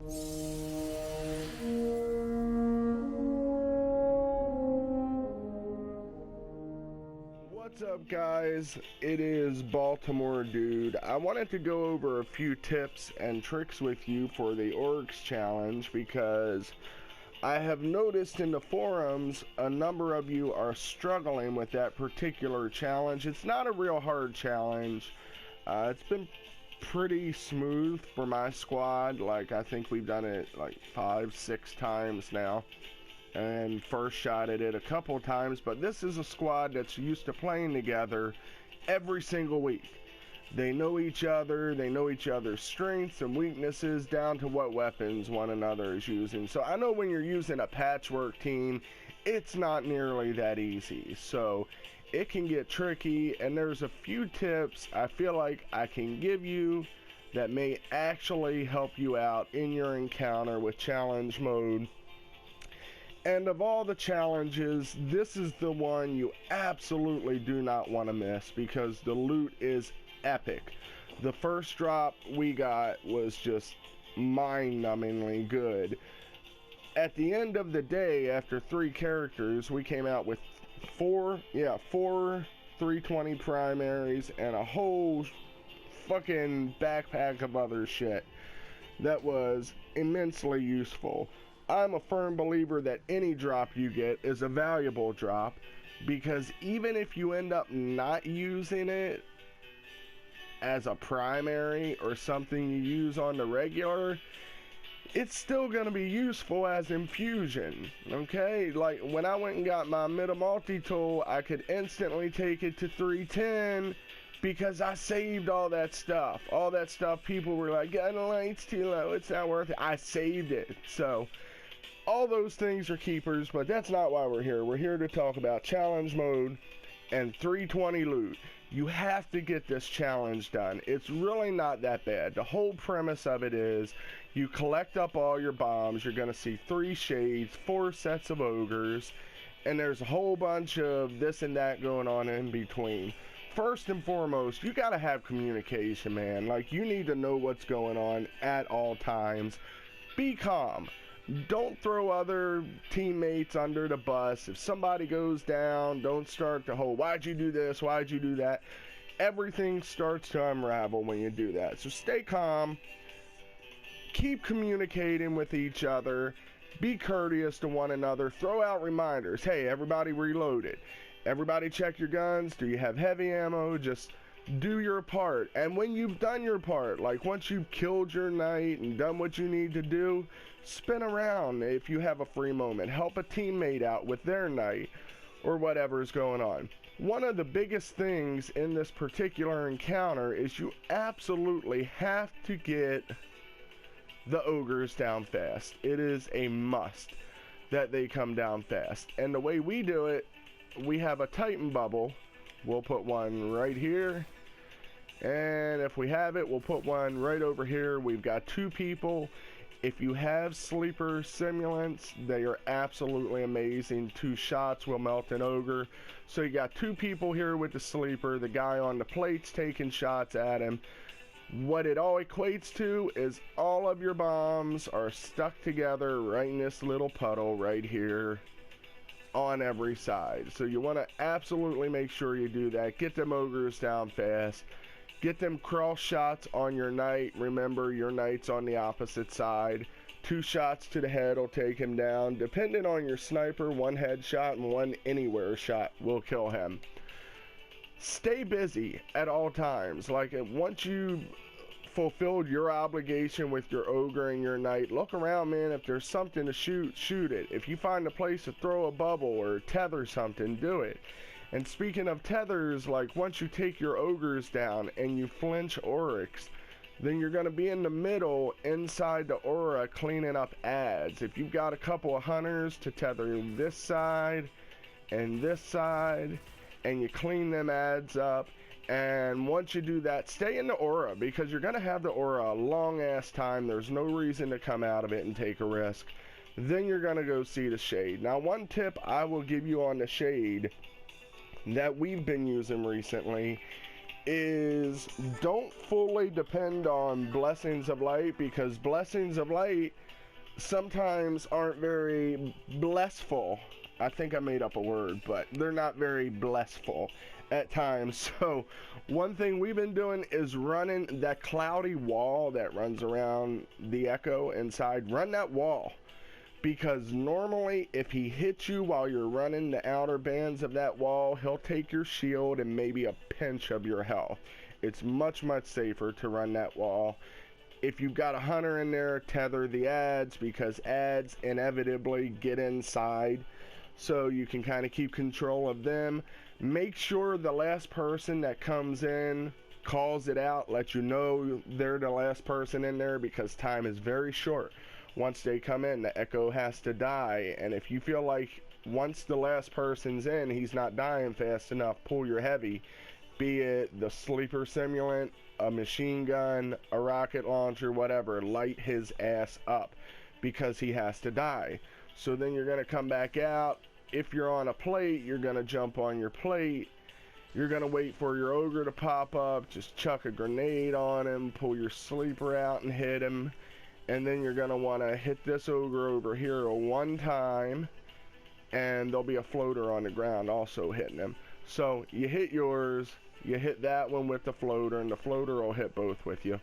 What's up, guys? It is Baltimore Dude. I wanted to go over a few tips and tricks with you for the Oryx challenge because I have noticed in the forums a number of you are struggling with that particular challenge. It's not a real hard challenge. It's been pretty smooth for my squad. Like, I think we've done it like 5-6 times now, and first shot at it a couple times, but this is a squad that's used to playing together every single week. They know each other, they know each other's strengths and weaknesses down to what weapons one another is using. So I know when you're using a patchwork team, it's not nearly that easy. So it can get tricky, and there's a few tips I feel like I can give you that may actually help you out in your encounter with challenge mode. And of all the challenges, this is the one you absolutely do not want to miss because the loot is epic. The first drop we got was just mind-numbingly good. At the end of the day, after 3 characters, we came out with four 320 primaries and a whole fucking backpack of other shit that was immensely useful. I'm a firm believer that any drop you get is a valuable drop, because even if you end up not using it as a primary or something you use on the regular, it's still going to be useful as infusion. Okay, like when I went and got my middle multi-tool, I could instantly take it to 310 because I saved all that stuff. All that stuff people were like, I don't know, it's too low, it's not worth it. I saved it. So all those things are keepers, but that's not why we're here. We're here to talk about challenge mode and 320 loot. You have to get this challenge done. It's really not that bad. The whole premise of it is you collect up all your bombs. You're going to see 3 shades, 4 sets of ogres, and there's a whole bunch of this and that going on in between. First and foremost, you got to have communication, man. Like, you need to know what's going on at all times. Be calm. Don't throw other teammates under the bus. If somebody goes down, don't start the whole, why'd you do this, why'd you do that? Everything starts to unravel when you do that. So stay calm. Keep communicating with each other. Be courteous to one another. Throw out reminders. Hey, everybody reloaded. Everybody check your guns. Do you have heavy ammo? Just do your part. And when you've done your part, like once you've killed your knight and done what you need to do, spin around if you have a free moment. Help a teammate out with their knight or whatever's going on. One of the biggest things in this particular encounter is you absolutely have to get the ogres down fast. It is a must that they come down fast. And the way we do it, we have a Titan bubble. We'll put one right here, and if we have it, we'll put one right over here. We've got 2 people. If you have sleeper simulants, they are absolutely amazing. 2 shots will melt an ogre. So you got 2 people here with the sleeper, the guy on the plates taking shots at him. What it all equates to is all of your bombs are stuck together right in this little puddle right here on every side. So you want to absolutely make sure you do that. Get them ogres down fast. Get them cross shots on your knight. Remember, your knight's on the opposite side. 2 shots to the head will take him down. Depending on your sniper, 1 headshot and 1 anywhere shot will kill him. Stay busy at all times. Like, once you fulfilled your obligation with your ogre and your knight, look around, man. If there's something to shoot it. If you find a place to throw a bubble or tether something, do it. And speaking of tethers, like once you take your ogres down and you flinch Oryx, then you're going to be in the middle inside the aura cleaning up ads. If you've got a couple of hunters to tether this side and this side, and you clean them ads up, and once you do that, stay in the aura, because you're going to have the aura a long ass time. There's no reason to come out of it and take a risk. Then you're going to go see the shade. Now, one tip I will give you on the shade that we've been using recently is don't fully depend on blessings of light, because blessings of light sometimes aren't very blessful. I think I made up a word, but they're not very blessful at times. So one thing we've been doing is running that cloudy wall that runs around the echo inside. Run that wall, because normally if he hits you while you're running the outer bands of that wall, he'll take your shield and maybe a pinch of your health. It's much safer to run that wall. If you've got a hunter in there, tether the ads, because ads inevitably get inside, so you can kind of keep control of them. Make sure the last person that comes in calls it out, let you know they're the last person in there, because time is very short. Once they come in, the echo has to die, and if you feel like once the last person's in, he's not dying fast enough, pull your heavy, be it the sleeper simulant, a machine gun, a rocket launcher, whatever. Light his ass up, because he has to die. So then you're going to come back out. If you're on a plate, you're going to jump on your plate. You're going to wait for your ogre to pop up, just chuck a grenade on him, pull your sleeper out and hit him. And then you're going to want to hit this ogre over here one time, and there'll be a floater on the ground also hitting him. So you hit yours, you hit that one with the floater, and the floater will hit both with you.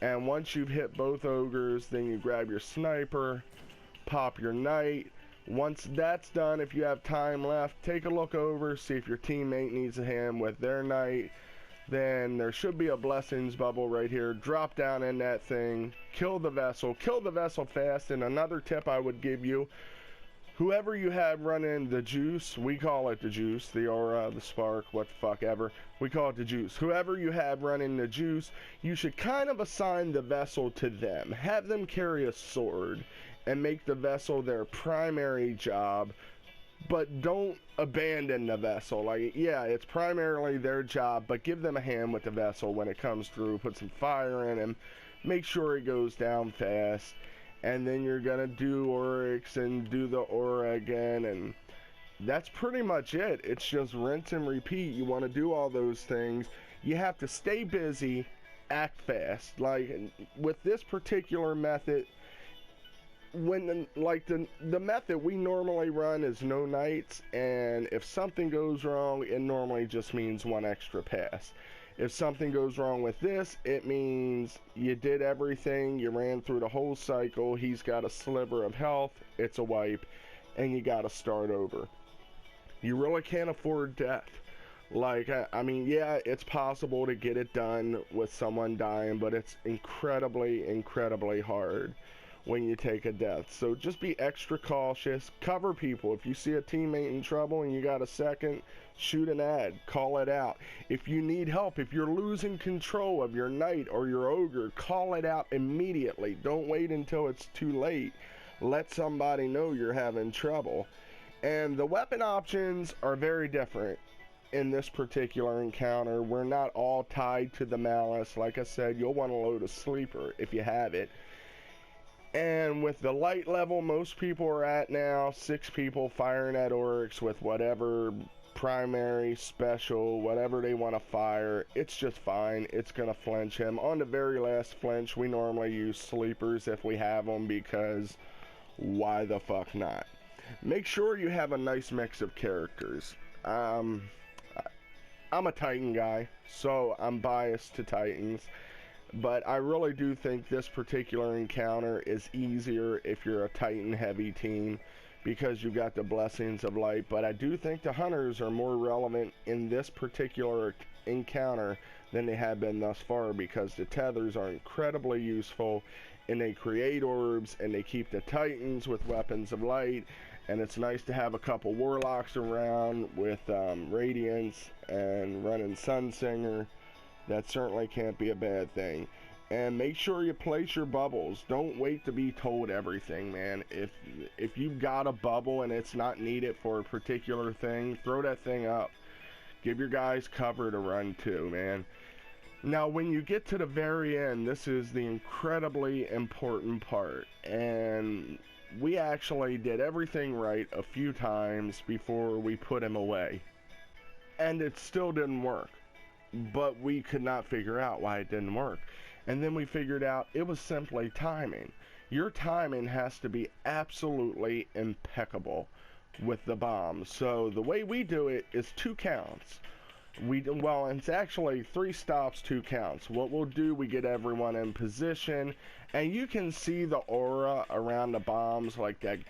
And once you've hit both ogres, then you grab your sniper, pop your knight. Once that's done, if you have time left, take a look over, see if your teammate needs a hand with their knight. Then there should be a blessings bubble right here. Drop down in that thing, kill the vessel fast. And another tip I would give you, whoever you have running the juice, we call it the juice, the aura, the spark, what the fuck ever, we call it the juice. Whoever you have running the juice, you should kind of assign the vessel to them. Have them carry a sword and make the vessel their primary job, but don't abandon the vessel. Like, yeah, it's primarily their job, but give them a hand with the vessel when it comes through. Put some fire in him, make sure he goes down fast, and then you're gonna do Oryx and do the aura again, and that's pretty much it. It's just rinse and repeat. You want to do all those things. You have to stay busy, act fast. Like with this particular method, when the method we normally run is no knights, and if something goes wrong, it normally just means one extra pass. If something goes wrong with this, it means you did everything, you ran through the whole cycle, he's got a sliver of health, it's a wipe, and you gotta start over. You really can't afford death. Like, I mean, yeah, it's possible to get it done with someone dying, but it's incredibly hard when you take a death. So just be extra cautious, cover people. If you see a teammate in trouble and you got a second, shoot an ad, call it out. If you need help, if you're losing control of your knight or your ogre, call it out immediately. Don't wait until it's too late. Let somebody know you're having trouble. And the weapon options are very different in this particular encounter. We're not all tied to the malice. Like I said, you'll want to load a sleeper if you have it. And with the light level most people are at now, 6 people firing at Oryx with whatever primary, special, whatever they want to fire, it's just fine. It's going to flinch him. On the very last flinch, we normally use sleepers if we have them, because why the fuck not? Make sure you have a nice mix of characters. I'm a Titan guy, so I'm biased to Titans. But I really do think this particular encounter is easier if you're a Titan heavy team, because you've got the blessings of light. But I do think the hunters are more relevant in this particular encounter than they have been thus far, because the tethers are incredibly useful, and they create orbs, and they keep the Titans with weapons of light. And it's nice to have a couple warlocks around with Radiance and running Sunsinger. That certainly can't be a bad thing. And make sure you place your bubbles. Don't wait to be told everything, man. If you've got a bubble and it's not needed for a particular thing, throw that thing up. Give your guys cover to run to, man. Now, when you get to the very end, this is the incredibly important part. And we actually did everything right a few times before we put him away. And it still didn't work. but we could not figure out why it didn't work. And then we figured out it was simply timing. Your timing has to be absolutely impeccable with the bomb. So the way we do it is 2 counts. Well, it's actually 3 stops, 2 counts. What we'll do, we get everyone in position, and you can see the aura around the bombs, like that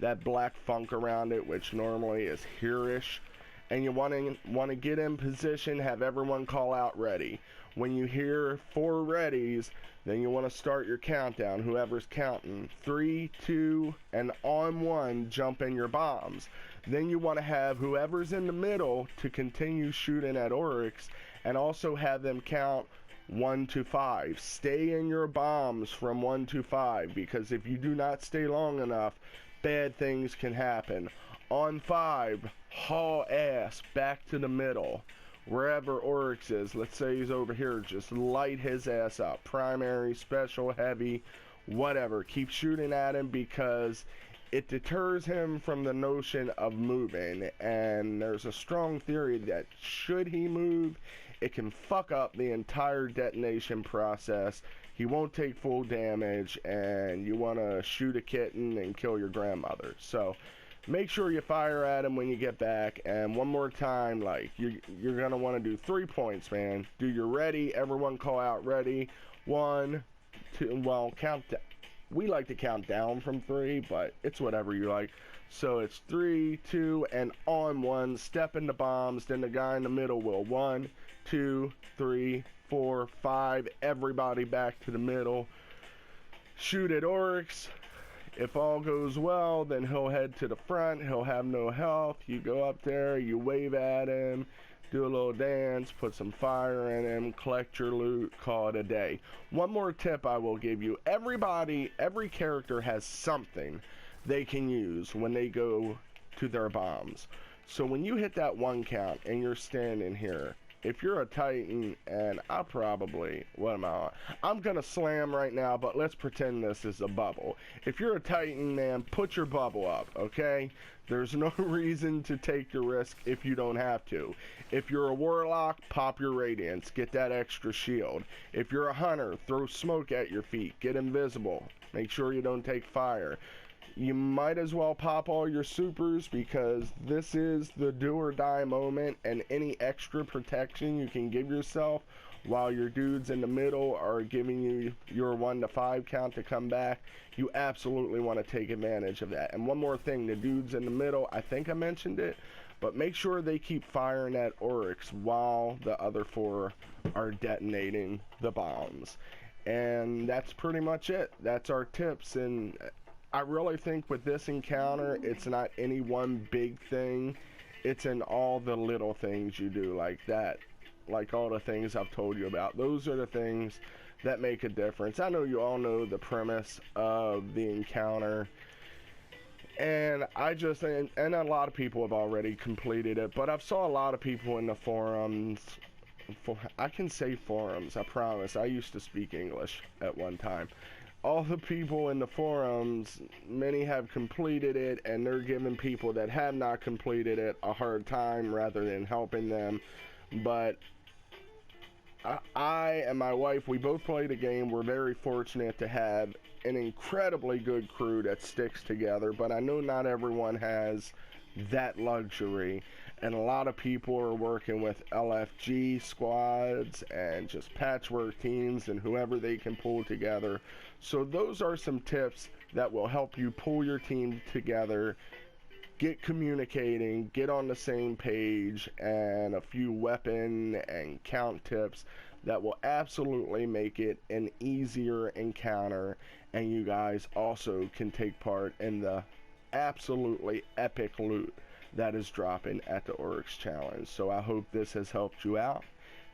that black funk around it, which normally is here-ish. And you want to get in position, have everyone call out ready. When you hear 4 readies, then you want to start your countdown. Whoever's counting 3, 2, and on 1, jump in your bombs. Then you want to have whoever's in the middle to continue shooting at Oryx, and also have them count 1 to 5. Stay in your bombs from 1 to 5, because if you do not stay long enough, bad things can happen. On 5, haul ass back to the middle. Wherever Oryx is, let's say he's over here, just light his ass up. Primary, special, heavy, whatever. Keep shooting at him, because it deters him from the notion of moving. And there's a strong theory that should he move, it can fuck up the entire detonation process. He won't take full damage, and you want to shoot a kitten and kill your grandmother. So make sure you fire at him when you get back. And one more time, like, you're going to want to do 3 points, man. Do your ready. Everyone call out ready. 1, 2, well, we like to count down from 3, but it's whatever you like. So it's 3, 2, and on 1, step into bombs. Then the guy in the middle will 1, 2, 3, 4, 5. Everybody back to the middle. Shoot at Oryx. If all goes well, then he'll head to the front. He'll have no health. You go up there, you wave at him, do a little dance, put some fire in him, collect your loot, call it a day. One more tip I will give you. Every character has something they can use when they go to their bombs. So when you hit that 1 count and you're standing here, if you're a Titan, and what am I on? I'm gonna slam right now, but let's pretend this is a bubble. If you're a Titan, man, put your bubble up, okay? There's no reason to take your risk if you don't have to. If you're a Warlock, pop your Radiance, get that extra shield. If you're a Hunter, throw smoke at your feet, get invisible, make sure you don't take fire. You might as well pop all your supers, because this is the do or die moment, and any extra protection you can give yourself while your dudes in the middle are giving you your 1 to 5 count to come back, you absolutely want to take advantage of that. And one more thing, the dudes in the middle, I think I mentioned it, but make sure they keep firing at Oryx while the other 4 are detonating the bombs. And that's pretty much it. That's our tips. And I really think with this encounter, it's not any one big thing. It's in all the little things you do, like that. Like all the things I've told you about. Those are the things that make a difference. I know you all know the premise of the encounter. And and a lot of people have already completed it. But I've saw a lot of people in the forums. I can say forums, I promise. I used to speak English at one time. All the people in the forums, many have completed it, and they're giving people that have not completed it a hard time rather than helping them. But I and my wife, we both play the game. We're very fortunate to have an incredibly good crew that sticks together, but I know not everyone has that luxury. And a lot of people are working with LFG squads and just patchwork teams and whoever they can pull together. So those are some tips that will help you pull your team together, get communicating, get on the same page, and a few weapon and count tips that will absolutely make it an easier encounter. And you guys also can take part in the absolutely epic loot that is dropping at the Oryx Challenge. So I hope this has helped you out.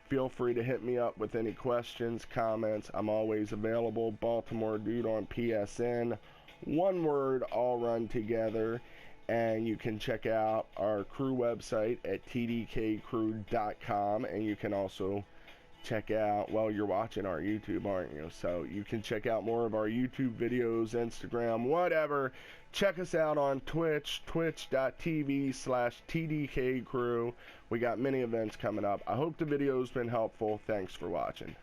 Feel free to hit me up with any questions, comments. I'm always available. Baltimore Dude on PSN. One word, all run together. And you can check out our crew website at tdkcrew.com. And you can also check out, well, you're watching our YouTube, aren't you? So you can check out more of our YouTube videos, Instagram, whatever. Check us out on Twitch, twitch.tv/TDK Crew. We got many events coming up. I hope the video's been helpful. Thanks for watching.